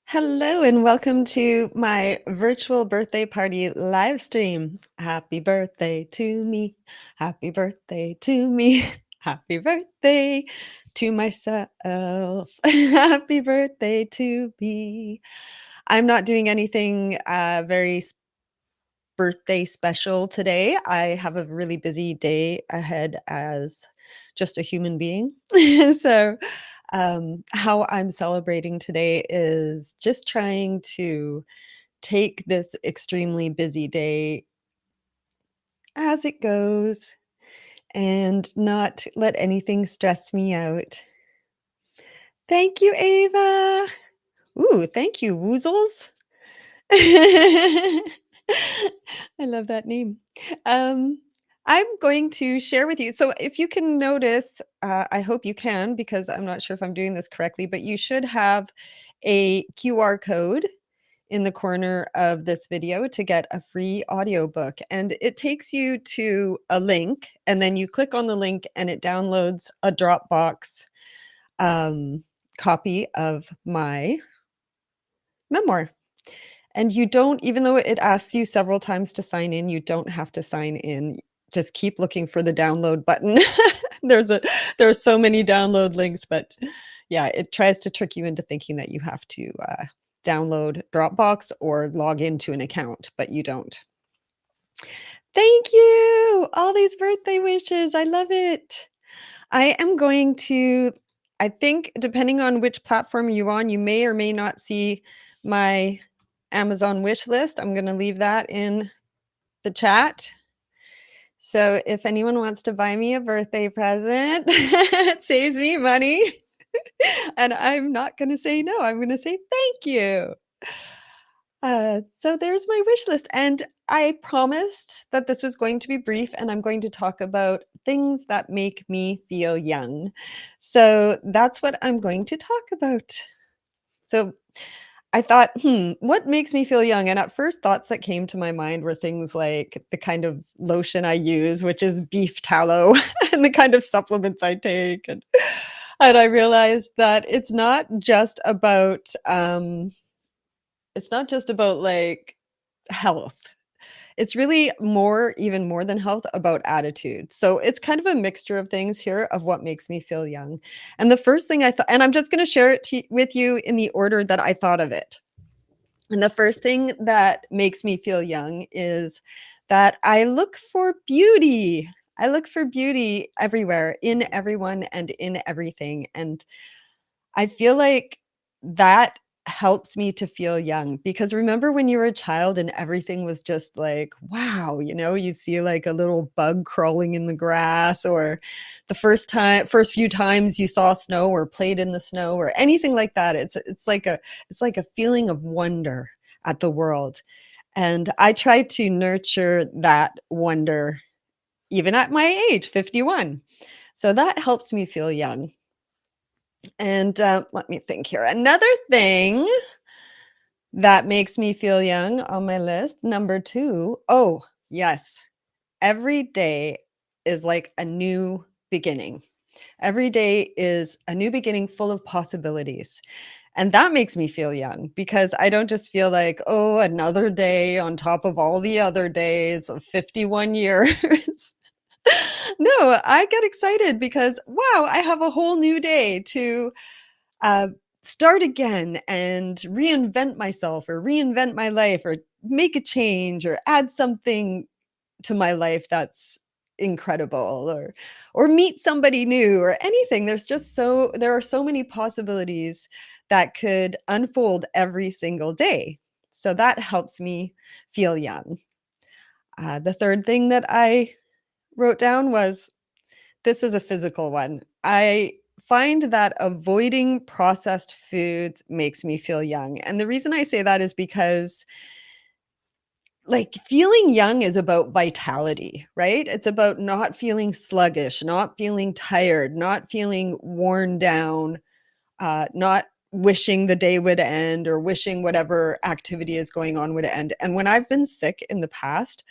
Hello and welcome to my virtual birthday party live stream. Happy birthday to me. Happy birthday to me. Happy birthday to myself. Happy birthday to me. I'm not doing anything very birthday special today. I have a really busy day ahead as just a human being. So, how I'm celebrating today is just trying to take this extremely busy day as it goes and not let anything stress me out. Thank you, Ava. Ooh, thank you, Woozles. I love that name. Um, I'm going to share with you. So, if you can notice, I hope you can because I'm not sure if I'm doing this correctly, but you should have a QR code in the corner of this video to get a free audiobook. And it takes you to a link, and then you click on the link, and it downloads a Dropbox um, copy of my memoir. And you don't, even though it asks you several times to sign in, you don't have to sign in. Just keep looking for the download button. There's a there are so many download links, but yeah, it tries to trick you into thinking that you have to download Dropbox or log into an account, but you don't. Thank you. All these birthday wishes. I love it. I am going to, I think, depending on which platform you're on, you may or may not see my Amazon wish list. I'm going to leave that in the chat. So if anyone wants to buy me a birthday present, it saves me money. And I'm not going to say no. I'm going to say thank you. So there's my wish list. And I promised that this was going to be brief, and I'm going to talk about things that make me feel young. So that's what I'm going to talk about. So I thought, what makes me feel young? And at first, thoughts that came to my mind were things like the kind of lotion I use, which is beef tallow, and the kind of supplements I take. And I realized that it's not just about like health. It's really even more than health, about attitude. So it's kind of a mixture of things here of what makes me feel young. And the first thing I thought, and I'm just going to share it with you in the order that I thought of it. And the first thing that makes me feel young is that I look for beauty. I look for beauty everywhere, in everyone and in everything. And I feel like that helps me to feel young, because remember when you were a child and everything was just like, wow, you'd see like a little bug crawling in the grass, or the first few times you saw snow or played in the snow or anything like that. It's like a feeling of wonder at the world. And I try to nurture that wonder even at my age, 51. So that helps me feel young. And let me think here. Another thing that makes me feel young on my list, number 2. Oh, yes. Every day is like a new beginning. Every day is a new beginning full of possibilities. And that makes me feel young, because I don't just feel like, oh, another day on top of all the other days of 51 years. No, I get excited because, wow, I have a whole new day to uh, start again and reinvent myself, or reinvent my life, or make a change, or add something to my life that's incredible, or meet somebody new, or anything. There are so many possibilities that could unfold every single day. So that helps me feel young. The third thing that I wrote down was, this is a physical one. I find that avoiding processed foods makes me feel young. And the reason I say that is because, like, feeling young is about vitality, right? It's about not feeling sluggish, not feeling tired, not feeling worn down, not wishing the day would end, or wishing whatever activity is going on would end. And when I've been sick in the past,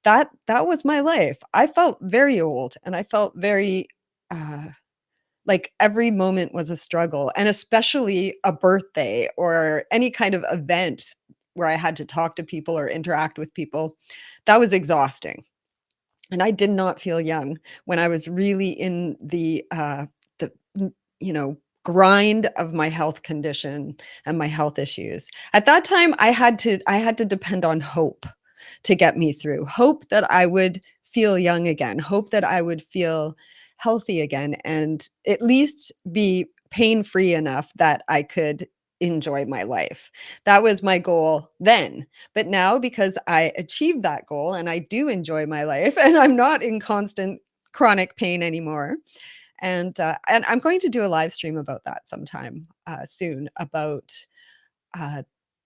that was my life. I felt very old, and I felt very uh like, every moment was a struggle, and especially a birthday or any kind of event where I had to talk to people or interact with people, that was exhausting. And I did not feel young when I was really in the you know, grind of my health condition and my health issues. At that time, I had to depend on hope to get me through. Hope that I would feel young again, hope that I would feel healthy again, and at least be pain-free enough that I could enjoy my life. That was my goal then. But now, because I achieved that goal and I do enjoy my life and I'm not in constant chronic pain anymore, and I'm going to do a live stream about that sometime, soon, about, uh,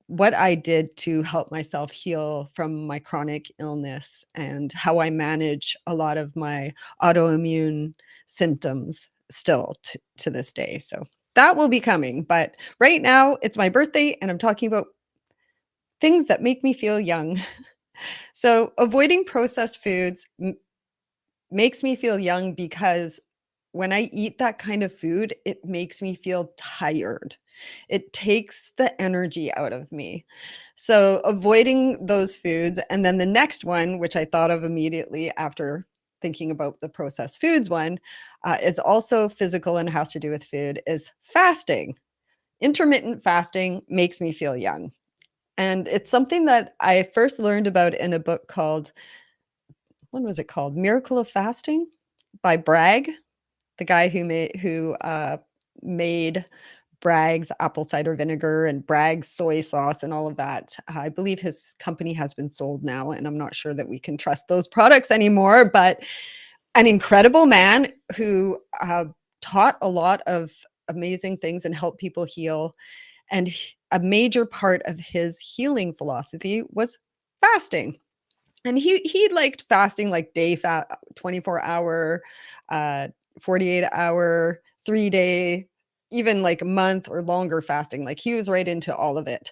what I did to help myself heal from my chronic illness and how I manage a lot of my autoimmune symptoms still to this day. So that will be coming, but right now, it's my birthday, and I'm talking about things that make me feel young. So avoiding processed foods makes me feel young because when I eat that kind of food, it makes me feel tired. It takes the energy out of me. So avoiding those foods, and then the next one, which I thought of immediately after thinking about the processed foods one, is also physical and has to do with food, is fasting. Intermittent fasting makes me feel young. And it's something that I first learned about in a book called, what was it called? Miracle of Fasting by Bragg, the guy who made Bragg's apple cider vinegar and Bragg's soy sauce and all of that. I believe his company has been sold now, and I'm not sure that we can trust those products anymore, but an incredible man who, taught a lot of amazing things and helped people heal, and a major part of his healing philosophy was fasting. And he liked fasting like 24-hour, uh, 48-hour, 3-day, even like a month or longer fasting. Like he was right into all of it.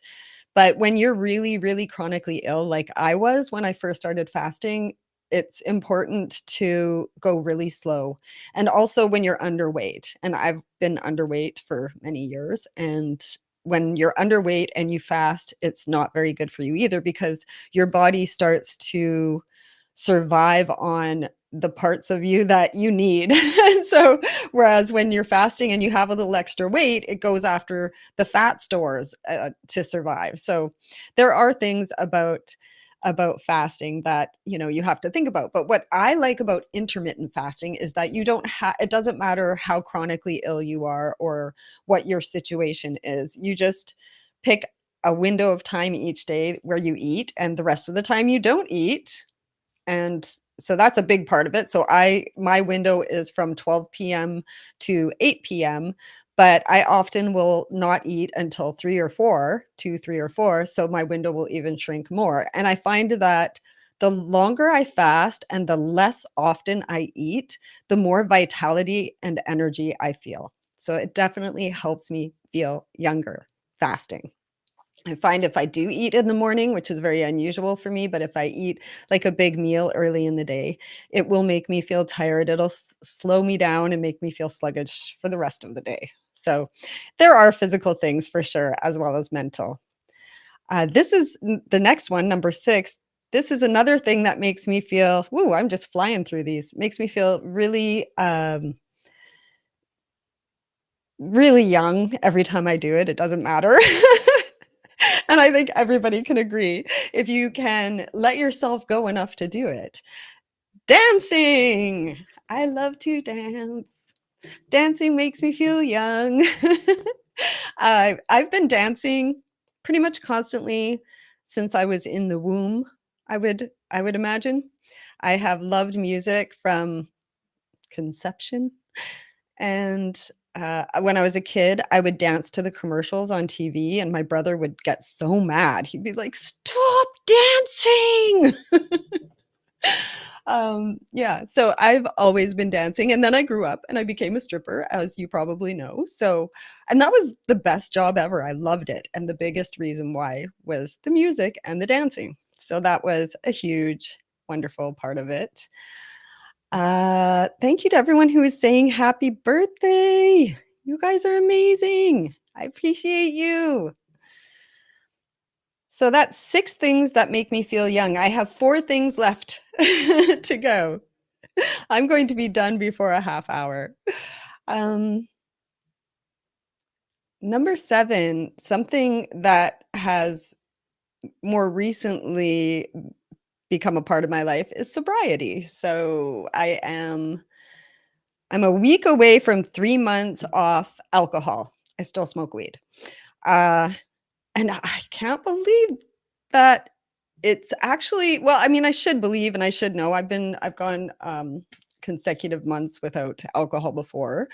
But when you're really, really chronically ill, like I was when I first started fasting, it's important to go really slow. And also when you're underweight, and I've been underweight for many years. And when you're underweight and you fast, it's not very good for you either because your body starts to survive on the parts of you that you need. So, whereas when you're fasting and you have a little extra weight, it goes after the fat stores to survive. So, there are things about fasting that you have to think about. But what I like about intermittent fasting is that you don't have it doesn't matter how chronically ill you are or what your situation is. You just pick a window of time each day where you eat, and the rest of the time you don't eat, and so that's a big part of it. So my window is from 12 p.m. to 8 p.m., but I often will not eat until 3 or 4, 2, 3 or 4, so my window will even shrink more. And I find that the longer I fast and the less often I eat, the more vitality and energy I feel. So it definitely helps me feel younger fasting. I find if I do eat in the morning, which is very unusual for me, but if I eat like a big meal early in the day, it will make me feel tired. It'll slow me down and make me feel sluggish for the rest of the day. So there are physical things for sure, as well as mental. This is the next one, number 6. This is another thing that makes me feel, woo, I'm just flying through these, makes me feel really, really young every time I do it. It doesn't matter. And I think everybody can agree if you can let yourself go enough to do it. Dancing! I love to dance. Dancing makes me feel young. I've been dancing pretty much constantly since I was in the womb, I would imagine. I have loved music from conception. And, when I was a kid, I would dance to the commercials on TV, and my brother would get so mad. He'd be like, "Stop dancing!" Yeah, so I've always been dancing, and then I grew up and I became a stripper, as you probably know. So and that was the best job ever. I loved it, and the biggest reason why was the music and the dancing. So that was a huge, wonderful part of it. Thank you to everyone who is saying happy birthday. You guys are amazing. I appreciate you. So that's 6 things that make me feel young. I have 4 things left to go. I'm going to be done before a half hour. Um, Number 7, something that has more recently become a part of my life is sobriety. So I'm a week away from 3 months off alcohol. I still smoke weed. Uh, and I can't believe that it's actually, well, I mean, I should believe and I should know. I've gone consecutive months without alcohol before.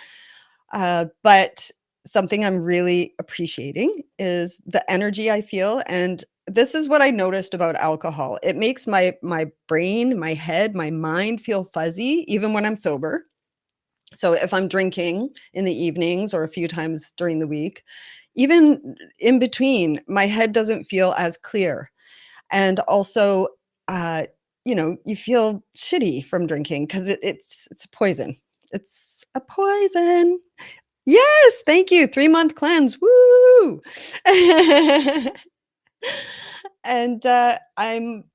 But something I'm really appreciating is the energy I feel, and this is what I noticed about alcohol. It makes my brain, my head, my mind feel fuzzy even when I'm sober. So if I'm drinking in the evenings or a few times during the week, even in between, my head doesn't feel as clear. And also, uh, you feel shitty from drinking because it's a poison. It's a poison. Yes, thank you. 3-month cleanse. Woo! And,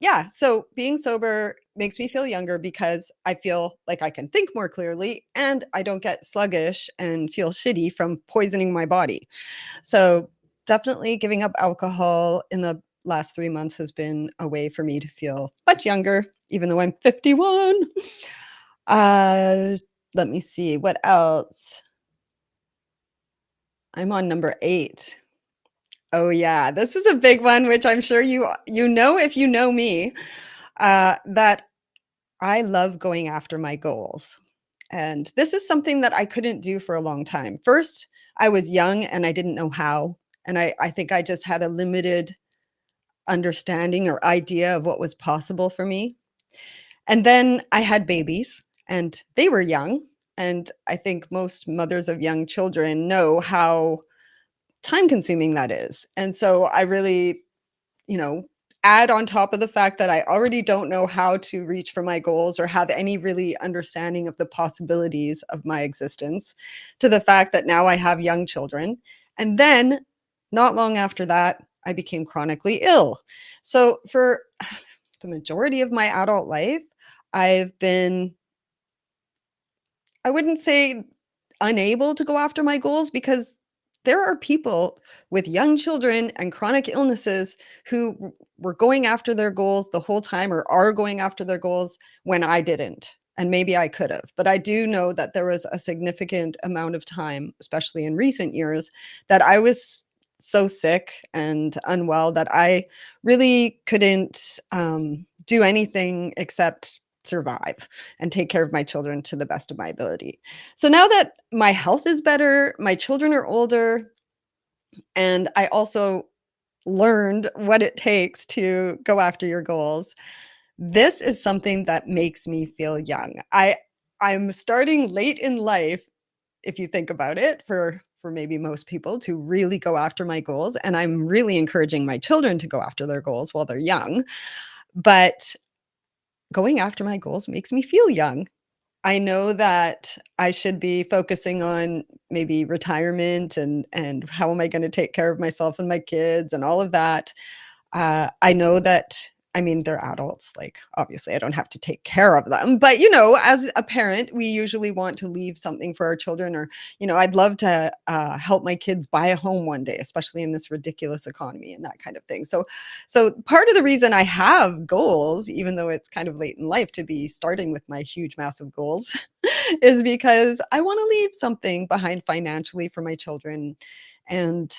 yeah, so being sober makes me feel younger because I feel like I can think more clearly and I don't get sluggish and feel shitty from poisoning my body. So, definitely giving up alcohol in the last 3 months has been a way for me to feel much younger, even though I'm 51. Uh, Let me see, what else? I'm on number 8. Oh, yeah, this is a big one, which I'm sure you know if you know me, that I love going after my goals. And this is something that I couldn't do for a long time. First, I was young and I didn't know how, and I think I just had a limited understanding or idea of what was possible for me. And then I had babies, and they were young, and I think most mothers of young children know how time consuming that is. And so I really, you know, add on top of the fact that I already don't know how to reach for my goals or have any really understanding of the possibilities of my existence, to the fact that now I have young children. And then not long after that, I became chronically ill. So for the majority of my adult life, I've been, I wouldn't say unable to go after my goals, because there are people with young children and chronic illnesses who were going after their goals the whole time, or are going after their goals when I didn't. And maybe I could have. But I do know that there was a significant amount of time, especially in recent years, that I was so sick and unwell that I really couldn't do anything except survive and take care of my children to the best of my ability. So now that my health is better, my children are older, and I also learned what it takes to go after your goals, this is something that makes me feel young. I'm starting late in life, if you think about it, for maybe most people to really go after my goals, and I'm really encouraging my children to go after their goals while they're young. But going after my goals makes me feel young. I know that I should be focusing on maybe retirement and how am I gonna take care of myself and my kids and all of that. I know that, I mean, they're adults, like, obviously, I don't have to take care of them, but, as a parent, we usually want to leave something for our children, or, I'd love to, help my kids buy a home one day, especially in this ridiculous economy and that kind of thing. So part of the reason I have goals, even though it's kind of late in life to be starting with my huge, massive goals, is because I wanna leave something behind financially for my children, and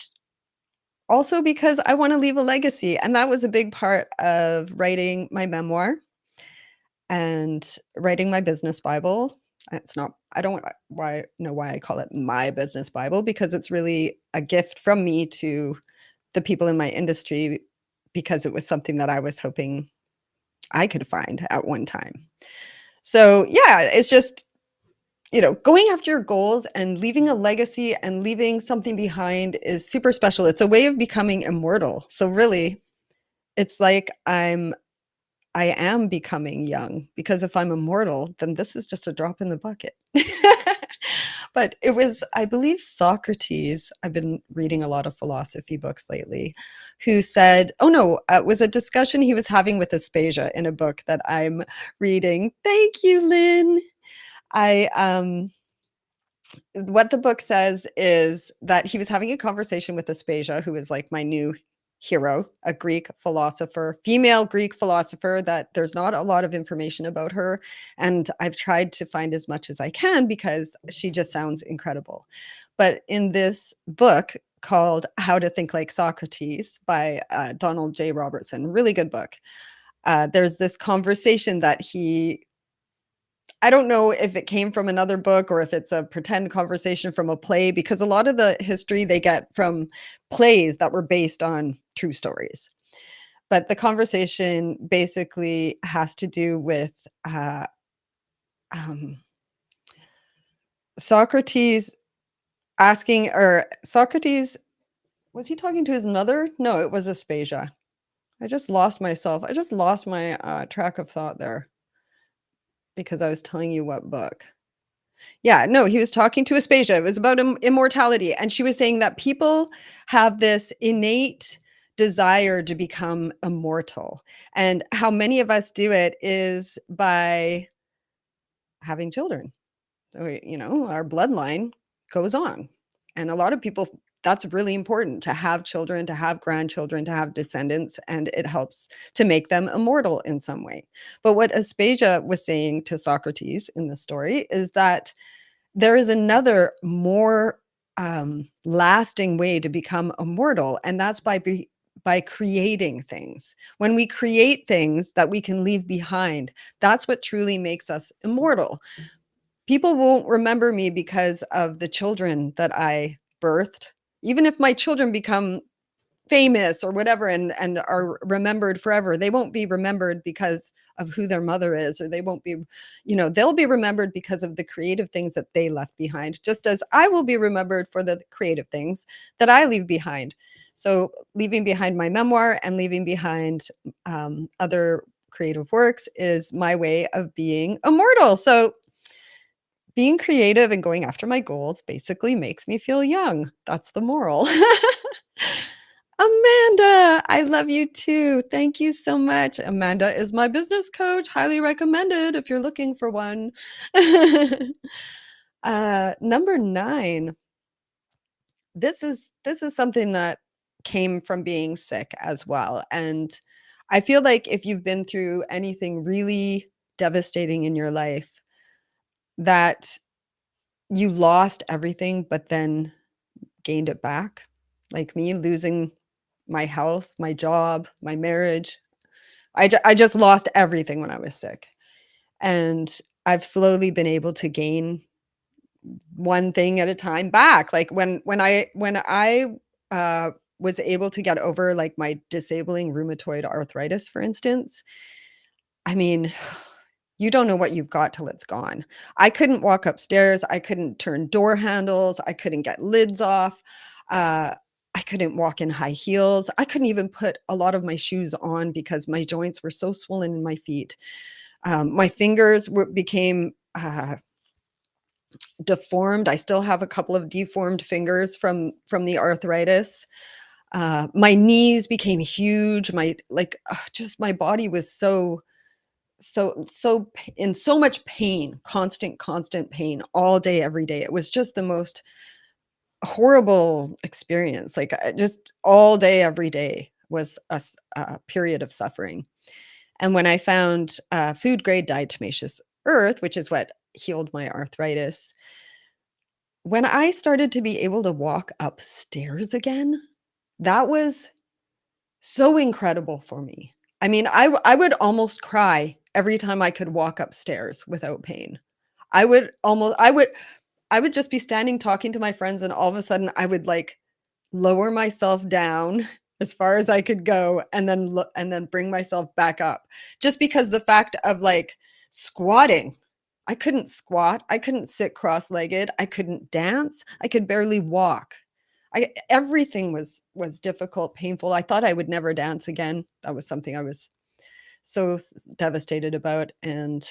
also because I wanna leave a legacy, and that was a big part of writing my memoir and writing my business Bible. It's not, I don't know why I call it my business Bible, because it's really a gift from me to the people in my industry, because it was something that I was hoping I could find at one time. So, yeah, it's just, going after your goals and leaving a legacy and leaving something behind is super special. It's a way of becoming immortal. So really, it's like I am becoming young, because if I'm immortal, then this is just a drop in the bucket. But it was, I believe, Socrates, I've been reading a lot of philosophy books lately, who said, oh no, it was a discussion he was having with Aspasia in a book that I'm reading. Thank you, Lynn. I What the book says is that he was having a conversation with Aspasia, who is like my new hero, a Greek philosopher, female Greek philosopher, that there's not a lot of information about her. And I've tried to find as much as I can because she just sounds incredible. But in this book called How to Think Like Socrates by Donald J. Robertson, really good book. There's this conversation that I don't know if it came from another book or if it's a pretend conversation from a play, because a lot of the history they get from plays that were based on true stories. But the conversation basically has to do with uh, um, Socrates Socrates, was he talking to his mother? No, it was Aspasia. I just lost myself. I just lost my track of thought there because I was telling you what book. Yeah, no, he was talking to Aspasia. It was about immortality, and she was saying that people have this innate desire to become immortal, and how many of us do it is by having children. Our bloodline goes on, and a lot of people, that's really important to have children, to have grandchildren, to have descendants, and it helps to make them immortal in some way. But what Aspasia was saying to Socrates in the story is that there is another more lasting way to become immortal, and that's by creating things. When we create things that we can leave behind, that's what truly makes us immortal. People won't remember me because of the children that I birthed. Even if my children become famous or whatever and are remembered forever, they won't be remembered because of who their mother is, or they won't be, they'll be remembered because of the creative things that they left behind, just as I will be remembered for the creative things that I leave behind. So leaving behind my memoir and leaving behind other creative works is my way of being immortal. So being creative and going after my goals basically makes me feel young. That's the moral. Amanda, I love you too. Thank you so much. Amanda is my business coach. Highly recommended if you're looking for one. Number 9. This is something that came from being sick as well. And I feel like if you've been through anything really devastating in your life, that you lost everything, but then gained it back. Like me losing my health, my job, my marriage. I just lost everything when I was sick. And I've slowly been able to gain one thing at a time back. Like when I was able to get over like my disabling rheumatoid arthritis, for instance, I mean, you don't know what you've got till it's gone. I couldn't walk upstairs. I couldn't turn door handles. I couldn't get lids off. Uh, I couldn't walk in high heels. I couldn't even put a lot of my shoes on because my joints were so swollen in my feet. My fingers became deformed. I still have a couple of deformed fingers from the arthritis. My knees became huge. Just my body was in so much pain, constant pain all day, every day. It was just the most horrible experience. Like just all day, every day was a period of suffering. And when I found food grade diatomaceous earth, which is what healed my arthritis, when I started to be able to walk upstairs again, that was so incredible for me. I mean, I would almost cry every time I could walk upstairs without pain. I would just be standing talking to my friends, and all of a sudden I would like lower myself down as far as I could go and then bring myself back up. Just because the fact of like squatting, I couldn't squat, I couldn't sit cross-legged, I couldn't dance, I could barely walk. Everything was difficult, painful. I thought I would never dance again. That was something I was devastated about, and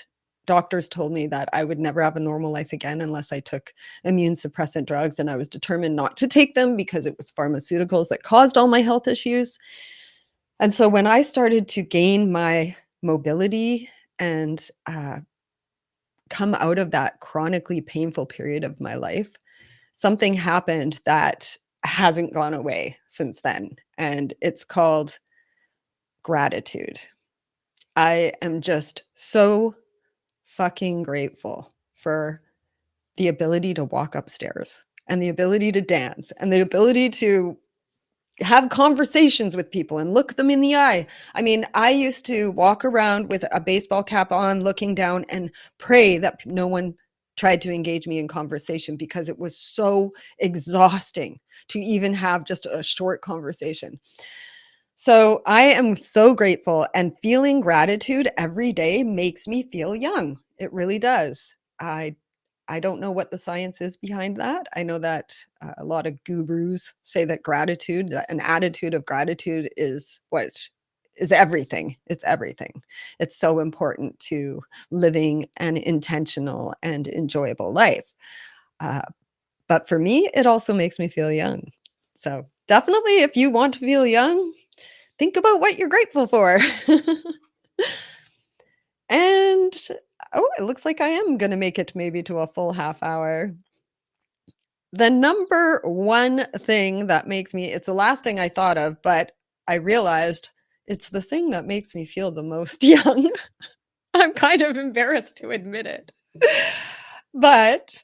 doctors told me that I would never have a normal life again unless I took immune suppressant drugs, and I was determined not to take them because it was pharmaceuticals that caused all my health issues. And so when I started to gain my mobility and, come out of that chronically painful period of my life, something happened that hasn't gone away since then, and it's called gratitude. I am just so fucking grateful for the ability to walk upstairs and the ability to dance and the ability to have conversations with people and look them in the eye. I mean, I used to walk around with a baseball cap on, looking down and pray that no one tried to engage me in conversation because it was so exhausting to even have just a short conversation. So I am so grateful, and feeling gratitude every day makes me feel young. It really does. I don't know what the science is behind that. I know that a lot of gurus say that gratitude, an attitude of gratitude is what is everything. It's everything. It's so important to living an intentional and enjoyable life. Uh, but for me, it also makes me feel young. So definitely, if you want to feel young, think about what you're grateful for. And oh, it looks like I am going to make it maybe to a full half hour. The number one thing that makes me, it's the last thing I thought of, but I realized it's the thing that makes me feel the most young. I'm kind of embarrassed to admit it. But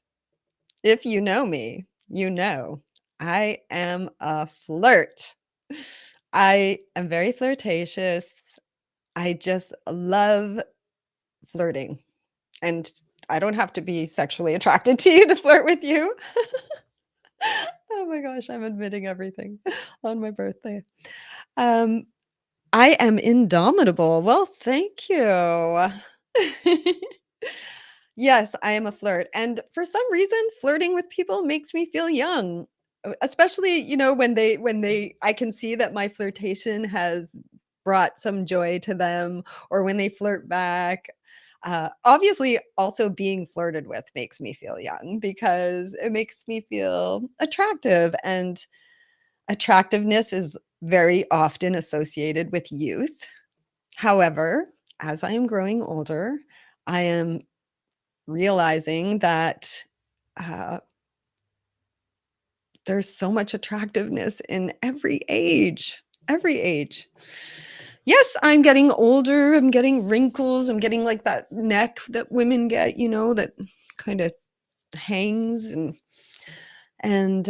if you know me, you know I am a flirt. I am very flirtatious. I just love flirting. And I don't have to be sexually attracted to you to flirt with you. Oh my gosh, I'm admitting everything on my birthday. Um, I am indomitable. Well, thank you. Yes, I am a flirt, and for some reason, flirting with people makes me feel young, especially, when they I can see that my flirtation has brought some joy to them, or when they flirt back. Obviously, also being flirted with makes me feel young because it makes me feel attractive, and attractiveness is very often associated with youth. However, as I am growing older, I am realizing that, uh, there's so much attractiveness in every age, every age. Yes, I'm getting older, I'm getting wrinkles, I'm getting, like, that neck that women get, that kinda hangs, and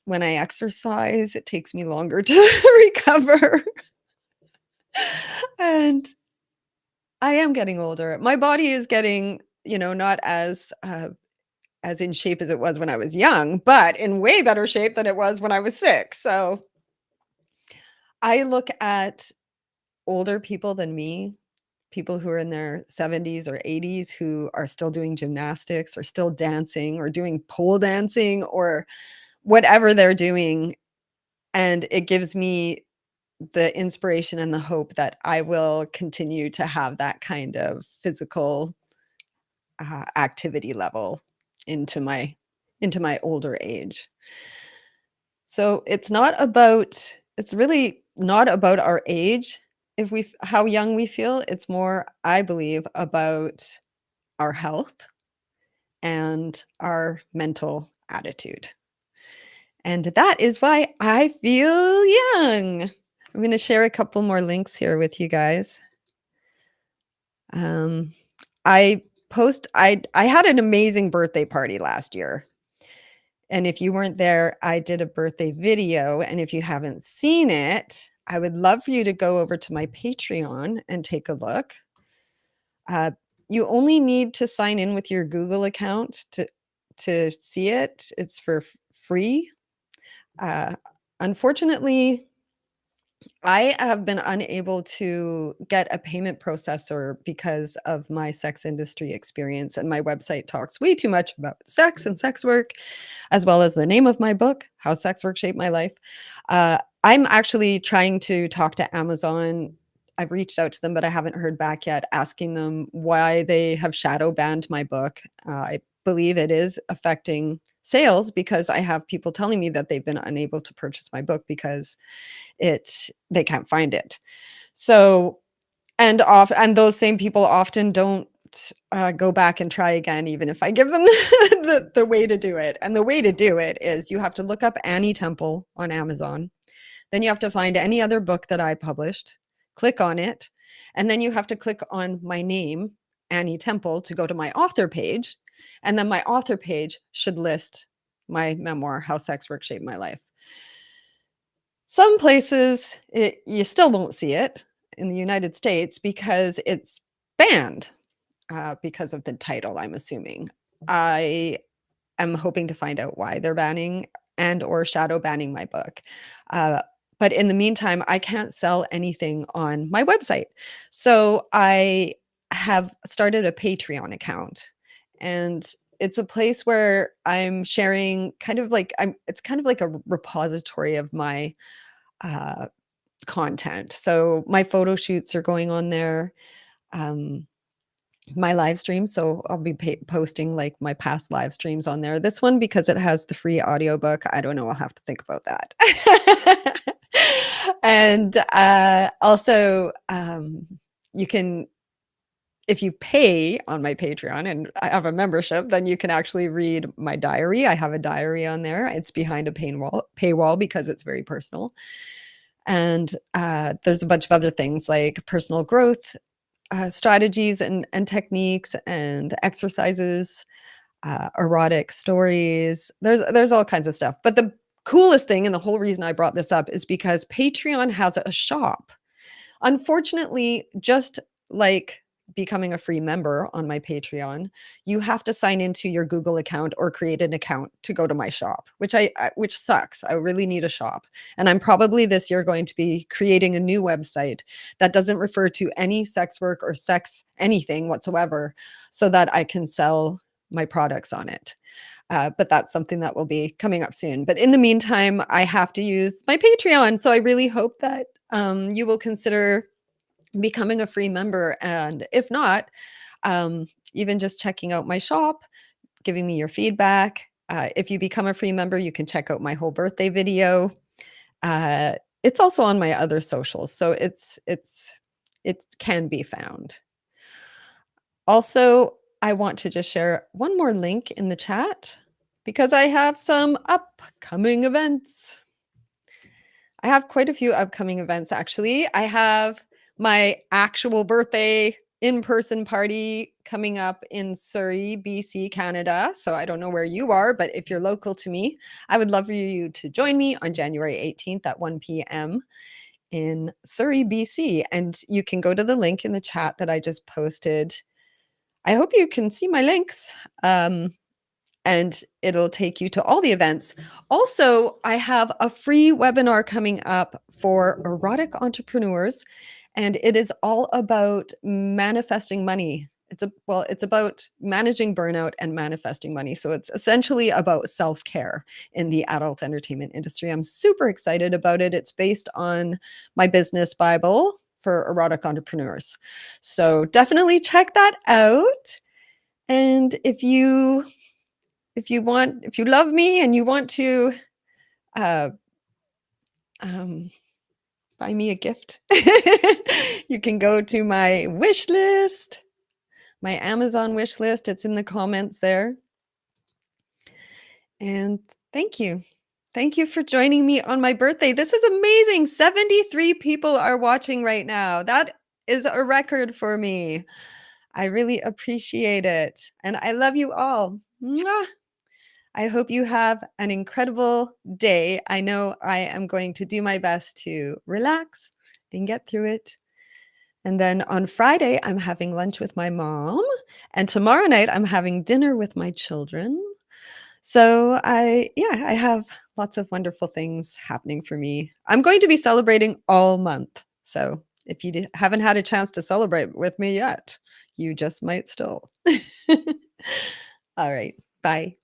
when I exercise, it takes me longer to recover, and I am getting older. My body is getting, not as in shape as it was when I was young, but in way better shape than it was when I was sick. So I look at older people than me, people who are in their 70s or 80s who are still doing gymnastics or still dancing or doing pole dancing or whatever they're doing. And it gives me the inspiration and the hope that I will continue to have that kind of physical activity level into my into my older age. So it's really not about our age if how young we feel. It's more, I believe, about our health and our mental attitude. And that is why I feel young. I'm going to share a couple more links here with you guys. Um, I had an amazing birthday party last year. And if you weren't there, I did a birthday video, and if you haven't seen it, I would love for you to go over to my Patreon and take a look. Uh, you only need to sign in with your Google account to see it. It's for free. Uh, Unfortunately, I have been unable to get a payment processor because of my sex industry experience, and my website talks way too much about sex and sex work, as well as the name of my book, How Sex Work Shaped My Life. I'm actually trying to talk to Amazon I've reached out to them, but I haven't heard back yet, asking them why they have shadow banned my book. I believe it is affecting sales because I have people telling me that they've been unable to purchase my book because they can't find it. So and those same people often don't, go back and try again even if I give them the way to do it, and the way to do it is you have to look up Annie Temple on Amazon, then you have to find any other book that I published, click on it, and then you have to click on my name, Annie Temple, to go to my author page, and then my author page should list my memoir, How Sex Work Shaped My Life. Some places, you still won't see it in the United States because it's banned, because of the title, I'm assuming. I am hoping to find out why they're banning and or shadow banning my book. Uh, but in the meantime, I can't sell anything on my website. So I have started a Patreon account, and it's a place where I'm sharing it's kind of like a repository of my uh, content. So my photo shoots are going on there. Um, my live stream, so I'll be posting like my past live streams on there. This one, because it has the free audiobook, I don't know, I'll have to think about that. And also, you can, if you pay on my Patreon and I have a membership, then you can actually read my diary. I have a diary on there. It's behind a paywall because it's very personal. And there's a bunch of other things like personal growth strategies and techniques and exercises, erotic stories. There's all kinds of stuff. But the coolest thing, and the whole reason I brought this up, is because Patreon has a shop. Unfortunately, just like becoming a free member on my Patreon, you have to sign into your Google account or create an account to go to my shop, which sucks. I really need a shop. And I'm probably this year going to be creating a new website that doesn't refer to any sex work or sex anything whatsoever, so that I can sell my products on it. But that's something that will be coming up soon. But in the meantime, I have to use my Patreon. So I really hope that you will consider becoming a free member. And if not, even just checking out my shop, giving me your feedback. If you become a free member, you can check out my whole birthday video. It's also on my other socials, so it can be found. Also, I want to just share one more link in the chat because I have some upcoming events. I have quite a few upcoming events, actually. I have my actual birthday in-person party coming up in Surrey, BC, Canada. So I don't know where you are, but if you're local to me, I would love for you to join me on January 18th at 1 p.m. in Surrey, BC. And you can go to the link in the chat that I just posted. I hope you can see my links. And it'll take you to all the events. Also, I have a free webinar coming up for erotic entrepreneurs, and it is all about manifesting money. It's about managing burnout and manifesting money. So it's essentially about self-care in the adult entertainment industry. I'm super excited about it. It's based on my business Bible for erotic entrepreneurs. So definitely check that out. And if you love me and you want to uh, buy me a gift, you can go to my wish list, my Amazon wish list. It's in the comments there. And thank you. Thank you for joining me on my birthday. This is amazing. 73 people are watching right now. That is a record for me. I really appreciate it. And I love you all. Mwah. I hope you have an incredible day. I know I am going to do my best to relax and get through it. And then on Friday, I'm having lunch with my mom. And tomorrow night, I'm having dinner with my children. So I have lots of wonderful things happening for me. I'm going to be celebrating all month. So if you haven't had a chance to celebrate with me yet, you just might still. All right. Bye.